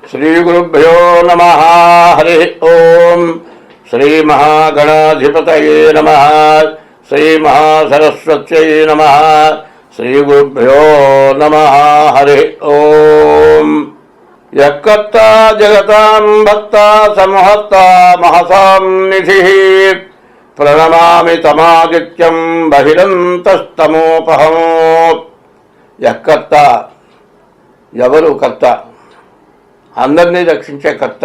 श्रीगुरुभ्यो नमः। हरि ओम। श्री महागणाधिपतये नमः। श्री महासरस्वत्यै नमः। श्रीगुरुभ्यो नमः। हरि ओम। यक्कर्ता जगतां भक्ता संहर्ता महसां निधिः प्रणमामि तमादित्यं बहिरन्तस्तमोपहम्। यक्कर्త ఎవరు కర్త? అందరినీ రక్షించే కర్త.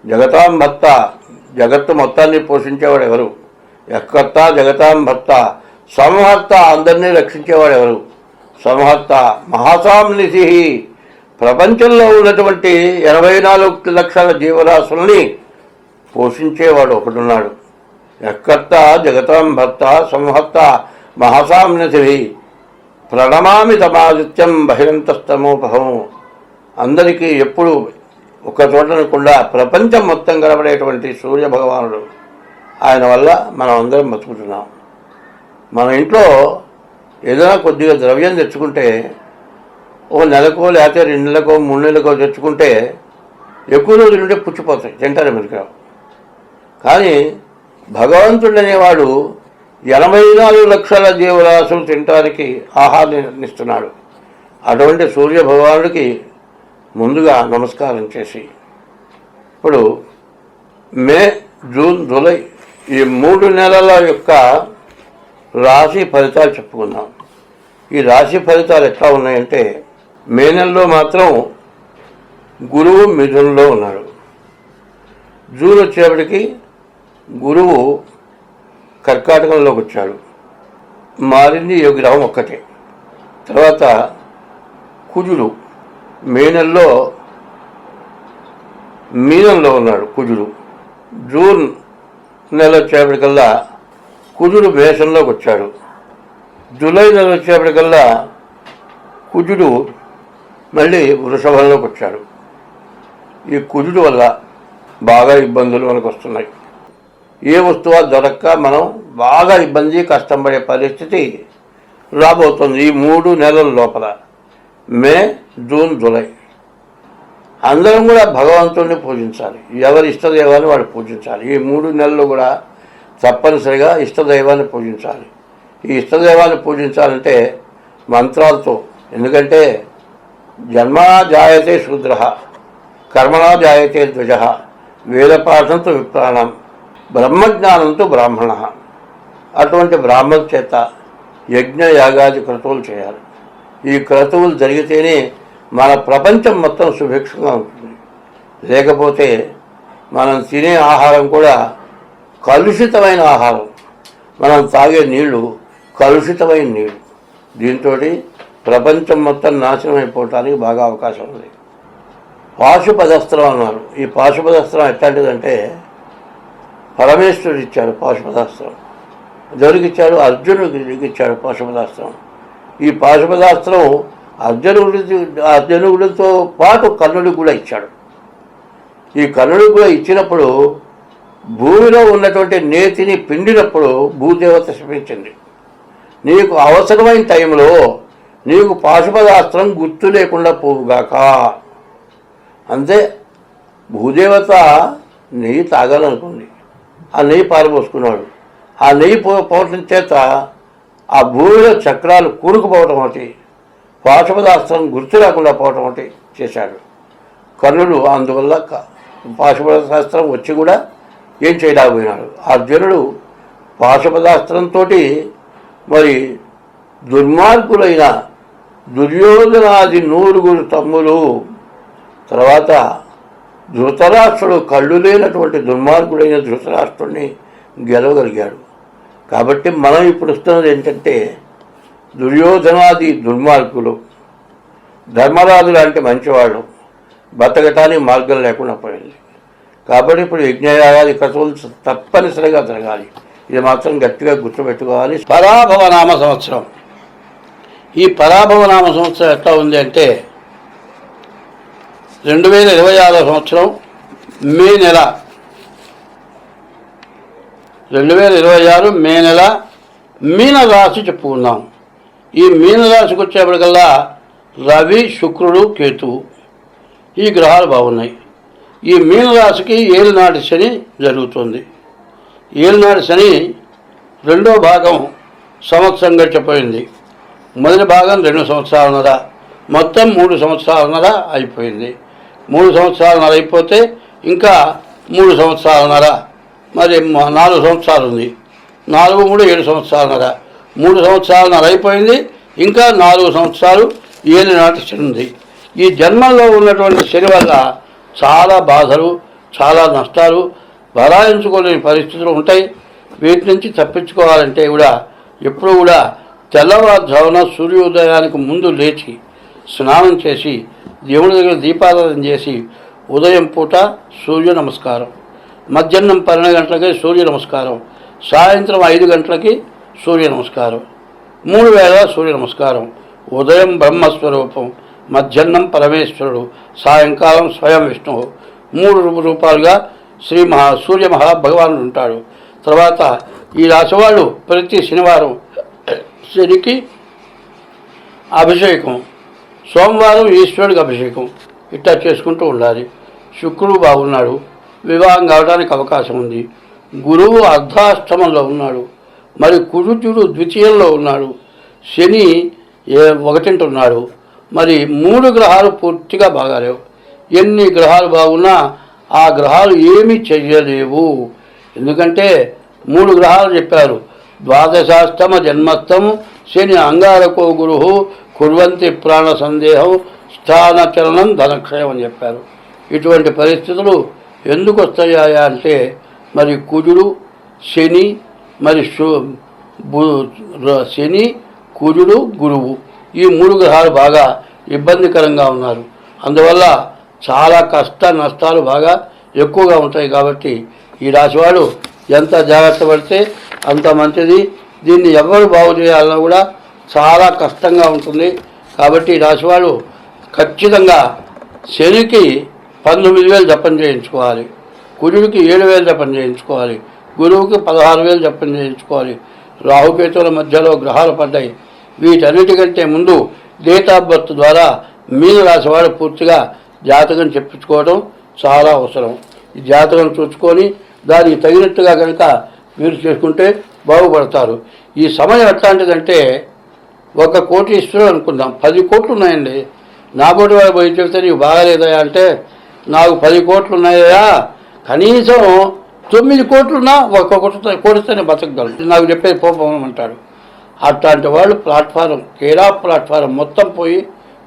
జగతాం భర్త, జగత్తు మొత్తాన్ని పోషించేవాడు ఎవరు? యక్కర్త జగతాం భర్త. సంహర్త, అందరినీ రక్షించేవాడు ఎవరు? సంహర్త. మహాసాం నిధి, ప్రపంచంలో ఉన్నటువంటి 84 లక్షల జీవరాశుల్ని పోషించేవాడు ఒకడున్నాడు. యక్కర్త జగతాం భర్త సంహర్త మహాసాం నిధి ప్రణమామి తమాదిత్యం బహిరంతస్తమోపహం. అందరికీ ఎప్పుడు ఒక చోటనకుండా ప్రపంచం మొత్తం కనబడేటువంటి సూర్య భగవానుడు. ఆయన వల్ల మనం అందరం బతుకుతున్నాం. మన ఇంట్లో ఏదైనా కొద్దిగా ద్రవ్యం తెచ్చుకుంటే ఒక నెలకో లేకపోతే 2 నెలలకో 3 నెలలకో తెచ్చుకుంటే ఎక్కువ రోజులు ఉంటే పుచ్చిపోతాయి, తింటారు మీరు. కానీ భగవంతుడు అనేవాడు 84 లక్షల జీవరాశులు తినడానికి ఆహారాన్ని ఇస్తున్నాడు. అటువంటి సూర్య భగవానుడికి ముందుగా నమస్కారం చేసి ఇప్పుడు మే, జూన్, జూలై ఈ 3 నెలల యొక్క రాశి ఫలితాలు చెప్పుకుందాం. ఈ రాశి ఫలితాలు ఎట్లా ఉన్నాయంటే, మే నెలలో మాత్రం గురువు మిథునంలో ఉన్నాడు. జూన్ వచ్చేప్పటికి గురువు కర్కాటకంలోకి వచ్చాడు. మారింది ఈ గ్రహం ఒక్కటే. తర్వాత కుజుడు మే నెలలో మీనంలో ఉన్నాడు కుజుడు. జూన్ నెల వచ్చేప్పటికల్లా కుజుడు మేషంలోకి వచ్చాడు. జూలై నెల వచ్చేప్పటికల్లా కుజుడు మళ్ళీ వృషభంలోకి వచ్చాడు. ఈ కుజుడు వల్ల బాగా ఇబ్బందులు మనకు వస్తున్నాయి. ఏ వస్తువు దొరక్క మనం బాగా ఇబ్బంది కష్టం పడే పరిస్థితి రాబోతుంది ఈ 3 నెలల లోపల. మే, జూన్, జూలై అందరం కూడా భగవంతుడిని పూజించాలి. ఎవరి ఇష్టదైవాన్ని వాడు పూజించాలి. ఈ 3 నెలలు కూడా తప్పనిసరిగా ఇష్టదైవాన్ని పూజించాలి. ఈ ఇష్టదైవాన్ని పూజించాలంటే మంత్రాలతో. ఎందుకంటే జన్మనా జాయతే శూద్ర, కర్మణా జాయతే ద్విజ, వేదపాఠంతో విప్రాణం, బ్రహ్మజ్ఞానంతో బ్రాహ్మణ. అటువంటి బ్రాహ్మణ చేత యజ్ఞ యాగాది క్రతువులు చేయాలి. ఈ క్రతువులు జరిగితేనే మన ప్రపంచం మొత్తం సుభిక్షంగా ఉంటుంది. లేకపోతే మనం తినే ఆహారం కూడా కలుషితమైన ఆహారం, మనం తాగే నీళ్లు కలుషితమైన నీళ్లు. దీంతో ప్రపంచం మొత్తం నాశనం అయిపోవటానికి బాగా అవకాశం ఉంది. పాశుపదస్త్రం అన్నారు. ఈ పాశుపదస్త్రం ఎట్లాంటిదంటే, పరమేశ్వరుడు ఇచ్చాడు పాశుపదాస్త్రం, ఎవరికిచ్చాడు? అర్జునుడికి ఇచ్చాడు పాశుపదాస్త్రం. ఈ పాశుపదాస్త్రం అర్జునుడితో పాటు కర్ణుడికి కూడా ఇచ్చాడు. ఈ కర్ణుడికి కూడా ఇచ్చినప్పుడు భూమిలో ఉన్నటువంటి నేతిని పిండినప్పుడు భూదేవత శపించింది, నీకు అవసరమైన టైంలో నీకు పాశుపదాస్త్రం గుర్తు లేకుండా పోవుగాక. అంతే. భూదేవత నెయ్యి తాగాలనుకుంది, ఆ నెయ్యి పారబోసుకున్నాడు. ఆ నెయ్యి పోవటం చేత ఆ భూమిలో చక్రాలు కూరుకుపోవటం ఒకటి, పాశుపదాస్త్రం గుర్తు లేకుండా పోవటం ఒకటి చేశాడు కర్ణుడు. అందువల్ల పాశుపదాస్త్రం వచ్చి కూడా ఏం చేయలేకపోయినాడు. అర్జునుడు పాశుపదాస్త్రంతో మరి దుర్మార్గులైన దుర్యోధనాది 9 తమ్ములు, తర్వాత ధృతరాష్ట్రుడు, కళ్ళు లేనటువంటి దుర్మార్గుడైన ధృతరాష్ట్రుడిని గెలవగలిగాడు. కాబట్టి మనం ఇప్పుడు వస్తున్నది ఏంటంటే, దుర్యోధనాది దుర్మార్గులు, ధర్మరాజు లాంటి మంచివాళ్ళు బతకటానికి మార్గం లేకుండా పోయింది. కాబట్టి ఇప్పుడు యజ్ఞయాగాది క్రతువులు తప్పనిసరిగా జరగాలి. ఇది మాత్రం గట్టిగా గుర్తుపెట్టుకోవాలి. పరాభవనామ సంవత్సరం. ఈ పరాభవనామ సంవత్సరం ఎట్లా ఉంది అంటే, 2026 సంవత్సరం మే నెల, 2026 మే నెల మీనరాశి చెప్పుకున్నాం. ఈ మీనరాశికి వచ్చేప్పటికల్లా రవి, శుక్రుడు, కేతువు ఈ గ్రహాలు బాగున్నాయి. ఈ మీనరాశికి ఏలినాటి శని జరుగుతుంది. ఏలినాటి శని రెండో భాగం సంవత్సరం గడిచిపోయింది. మొదటి భాగం 2 సంవత్సరాలన్నర, మొత్తం 3 సంవత్సరాలన్నర అయిపోయింది. 3 సంవత్సరాలన్నర అయిపోతే ఇంకా 3 సంవత్సరాలన్నర, మరి 4 సంవత్సరాలు ఉంది. 4 3 7 సంవత్సరాలన్నర, 3 సంవత్సరాలన్నర అయిపోయింది. ఇంకా 4 సంవత్సరాలు ఏలినాటి శని ఉంది. ఈ జన్మల్లో ఉన్నటువంటి శని వల్ల చాలా బాధలు, చాలా నష్టాలు, భరాయించుకోలేని పరిస్థితులు ఉంటాయి. వీటి నుంచి తప్పించుకోవాలంటే కూడా ఎప్పుడు కూడా తెల్లవారుజామున సూర్యోదయానికి ముందు లేచి స్నానం చేసి దేవుడి దగ్గర దీపారాధన చేసి ఉదయం పూట సూర్య నమస్కారం, మధ్యాహ్నం 12 గంటలకి సూర్య నమస్కారం, సాయంత్రం 5 గంటలకి సూర్య నమస్కారం, 3 వేళ సూర్య నమస్కారం. ఉదయం బ్రహ్మస్వరూపం, మధ్యాహ్నం పరమేశ్వరుడు, సాయంకాలం స్వయం విష్ణువు, 3 రూపాలుగా సూర్య మహాభగవానుడు ఉంటాడు. తర్వాత ఈ రాశివాళ్ళు ప్రతి శనివారం శనికి అభిషేకం, సోమవారం ఈశ్వరుడికి అభిషేకం ఇట్లా చేసుకుంటూ ఉండాలి. శుక్రుడు బాగున్నాడు, వివాహం కావడానికి అవకాశం ఉంది. గురువు అర్ధాష్టమంలో ఉన్నాడు, మరి కుజుడు ద్వితీయంలో ఉన్నాడు, శని 1 ఉన్నాడు. మరి 3 గ్రహాలు పూర్తిగా బాగాలేవు. ఎన్ని గ్రహాలు బాగున్నా ఆ గ్రహాలు ఏమీ చెయ్యలేవు. ఎందుకంటే 3 గ్రహాలు చెప్పారు. ద్వాదశాష్టమ జన్మస్థం శని అంగారకో గురు కుర్వంతి ప్రాణ సందేహం స్థానచలనం ధనక్షయం అని చెప్పారు. ఇటువంటి పరిస్థితులు ఎందుకు వస్తాయా అంటే మరి కుజుడు శని, మరి శని కుజుడు గురువు, ఈ 3 గ్రహాలు బాగా ఇబ్బందికరంగా ఉన్నారు. అందువల్ల చాలా కష్ట నష్టాలు బాగా ఎక్కువగా ఉంటాయి. కాబట్టి ఈ రాశివాడు ఎంత జాగ్రత్త పడితే అంత మంచిది. దీన్ని ఎవరు బాగు చేయాలన్నా కూడా చాలా కష్టంగా ఉంటుంది. కాబట్టి ఈ రాశివాడు ఖచ్చితంగా శనికి 19,000 జపం చేయించుకోవాలి, కుజుడికి 7,000 జపం చేయించుకోవాలి, గురువుకి 16,000 జపం చేయించుకోవాలి. రాహుకేతువుల మధ్యలో గ్రహాలు పడ్డాయి. వీటన్నిటికంటే ముందు డేట్ ఆఫ్ బర్త్ ద్వారా మీనరాశి వాడు పూర్తిగా జాతకం చెప్పించుకోవడం చాలా అవసరం. ఈ జాతకం చూసుకొని దానికి తగినట్టుగా కనుక మీరు చేసుకుంటే బాగుపడతారు. ఈ సమయం ఎట్లాంటిదంటే 1 కోటీశ్వరుడు అనుకుందాం, 10 కోట్లు ఉన్నాయండి. నా బోటి వాడు పోయి చెప్తే నీకు బాగాలేదా అంటే నాకు 10 కోట్లు ఉన్నాయా, కనీసం 9 కోట్లున్నా 1 కోటితోనే బతకగలరు, నాకు చెప్పేది పోమంటాడు. అట్లాంటి వాళ్ళు ప్లాట్ఫారం, కేరా ప్లాట్ఫారం మొత్తం పోయి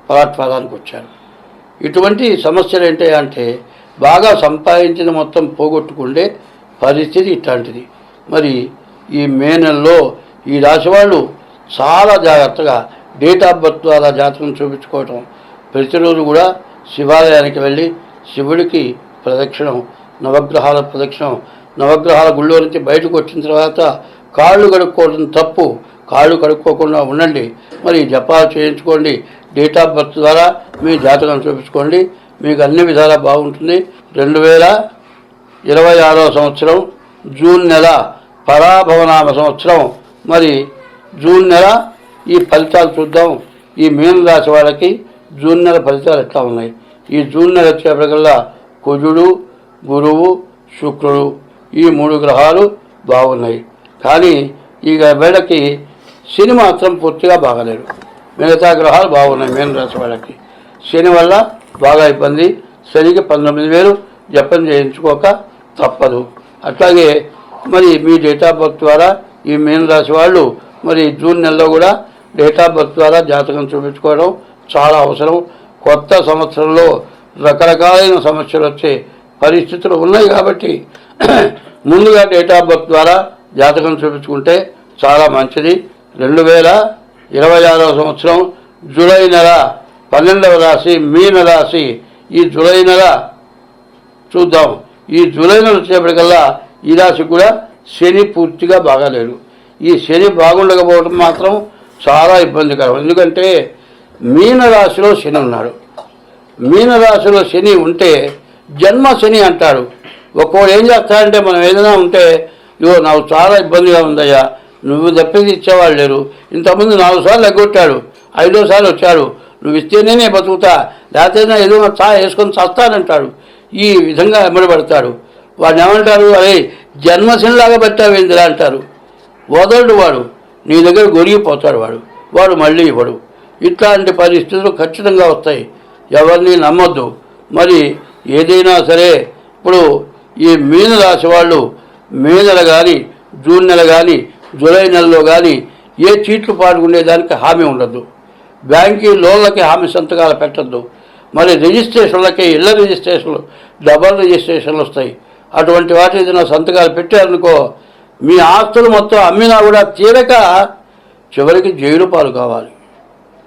ప్లాట్ఫారానికి వచ్చారు. ఇటువంటి సమస్యలు ఏంటంటే బాగా సంపాదించిన మొత్తం పోగొట్టుకుండే పరిస్థితి ఇట్లాంటిది. మరి ఈ మే నెలలో ఈ రాశి వాళ్ళు చాలా జాగ్రత్తగా డేట్ ఆఫ్ బర్త్ ద్వారా జాతకం చూపించుకోవటం, ప్రతిరోజు కూడా శివాలయానికి వెళ్ళి శివుడికి ప్రదక్షిణం, నవగ్రహాల ప్రదక్షిణం, నవగ్రహాల గుళ్ళో నుంచి బయటకు వచ్చిన తర్వాత కాళ్ళు కడుక్కోవడం తప్పు, కాళ్ళు కడుక్కోకుండా ఉండండి. మరి జపాలు చేయించుకోండి, డేట్ ఆఫ్ బర్త్ ద్వారా మీ జాతకం చూపించుకోండి, మీకు అన్ని విధాలా బాగుంటుంది. 2026వ సంవత్సరం జూన్ నెల పరాభవనామ సంవత్సరం. మరి జూన్ నెల ఈ ఫలితాలు చూద్దాం. ఈ మీన రాశి వాళ్ళకి జూన్ నెల ఫలితాలు ఎట్లా ఉన్నాయి? ఈ జూన్ నెల వచ్చేప్పటికల్లా కుజుడు, గురువు, శుక్రుడు ఈ 3 గ్రహాలు బాగున్నాయి. కానీ ఈ వేళకి శని మాత్రం పూర్తిగా బాగలేడు. మిగతా గ్రహాలు బాగున్నాయి. మీన రాశి వాళ్ళకి శని వల్ల బాగా ఇబ్బంది. శనికి 19,000 జపం చేయించుకోక తప్పదు. అట్లాగే మరి మీ డేట్ ఆఫ్ బర్త్ ద్వారా ఈ మీన రాశి వాళ్ళు మరి జూన్ నెలలో కూడా డేట్ ఆఫ్ బర్త్ ద్వారా జాతకం చూపించుకోవడం చాలా అవసరం. కొత్త సంవత్సరంలో రకరకాలైన సమస్యలు వచ్చే పరిస్థితులు ఉన్నాయి. కాబట్టి ముందుగా డేట్ ఆఫ్ బర్త్ ద్వారా జాతకం చూపించుకుంటే చాలా మంచిది. 2026వ సంవత్సరం జూలై నెల 12వ రాశి మీన రాశి. ఈ జూలై నెల చూద్దాం. ఈ జూలై నెల వచ్చేప్పటికల్లా ఈ రాశికి కూడా శని పూర్తిగా బాగాలేడు. ఈ శని బాగుండకపోవడం మాత్రం చాలా ఇబ్బందికరం. ఎందుకంటే మీన రాశిలో శని ఉన్నాడు. మీన రాశిలో శని ఉంటే జన్మ శని అంటాడు. ఒక్కోడు ఏం చేస్తాడంటే మనం ఏదైనా ఉంటే ఇగో నాకు చాలా ఇబ్బందిగా ఉందయ్యా, నువ్వు తప్పింది ఇచ్చేవాళ్ళు లేరు, ఇంతకుముందు 4 సార్లు ఎగ్గొట్టాడు, 5వ సారి వచ్చాడు, నువ్వు ఇస్తేనే నేను బతుకుతా, లేకపోతే నా ఏదో వేసుకొని చస్తానంటాడు. ఈ విధంగా ఎమ్మడబడతాడు. వాడిని ఏమంటారు, అరే జన్మశనిలాగా పెట్టావేందిరా అంటారు. వదలడు వాడు, నీ దగ్గర గొరిగిపోతాడు వాడు మళ్ళీ ఇవ్వడు. ఇట్లాంటి పరిస్థితులు ఖచ్చితంగా వస్తాయి. ఎవరిని నమ్మొద్దు. మరి ఏదైనా సరే ఇప్పుడు ఈ మీన రాశి వాళ్ళు మే నెల కానీ జూన్ నెల కానీ జూలై నెలలో కానీ ఏ చీట్లు పాల్గొనేదానికి హామీ ఉండదు. బ్యాంకీ లోన్లకి హామీ సంతకాలు పెట్టద్దు. మరి రిజిస్ట్రేషన్లకి ఇళ్ల రిజిస్ట్రేషన్లు డబల్ రిజిస్ట్రేషన్లు వస్తాయి. అటువంటి వాటి ఏదైనా సంతకాలు పెట్టారనుకో, మీ ఆస్తులు మొత్తం అమ్మినా కూడా తీరక చివరికి జైలు పాలు కావాలి.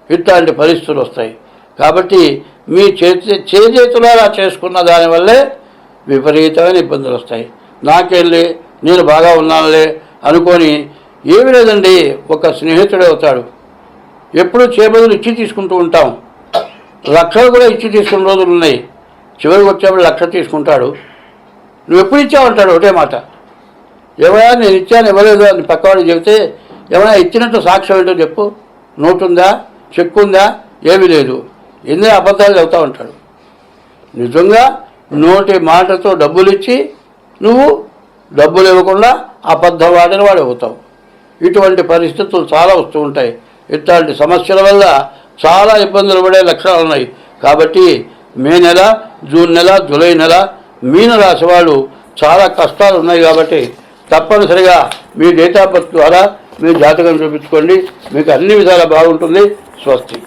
ఇట్లాంటి పరిస్థితులు వస్తాయి. కాబట్టి మీ చేతులారా చేసుకున్న దానివల్లే విపరీతమైన ఇబ్బందులు వస్తాయి. నాకెళ్ళి నేను బాగా ఉన్నానులే అనుకొని ఏమి లేదండి, ఒక స్నేహితుడే అవుతాడు. ఎప్పుడూ చేబదులు ఇచ్చి తీసుకుంటూ ఉంటాం. లక్షలు కూడా ఇచ్చి తీసుకున్న రోజులు ఉన్నాయి. చివరికి వచ్చేప్పుడు 1,00,000 తీసుకుంటాడు. నువ్వు ఎప్పుడు ఇచ్చావంటాడు ఒకటే మాట. ఏమైనా నేను ఇచ్చాను ఇవ్వలేదు అని పక్కవాడికి చెబితే, ఏమైనా ఇచ్చినట్టు సాక్ష్యం ఏంటో చెప్పు, నోటు ఉందా, చెక్ ఉందా, ఏమీ లేదు, ఎన్ని అబద్ధాలు చెబుతా ఉంటాడు. నిజంగా నోటి మాటతో డబ్బులు ఇచ్చి నువ్వు డబ్బులు ఇవ్వకుండా అబద్ధం వాడిని వాడు అవుతావు. ఇటువంటి పరిస్థితులు చాలా వస్తూ ఉంటాయి. ఇట్లాంటి సమస్యల వల్ల చాలా ఇబ్బందులు పడే లక్షణాలు ఉన్నాయి. కాబట్టి మే నెల, జూన్ నెల, జూలై నెల మీన రాశి వాళ్ళు చాలా కష్టాలు ఉన్నాయి. కాబట్టి తప్పనిసరిగా మీ డేట్ ఆఫ్ బర్త్ ద్వారా మీ జాతకం చూపించుకోండి. మీకు అన్ని విధాలా బాగుంటుంది. స్వస్తి.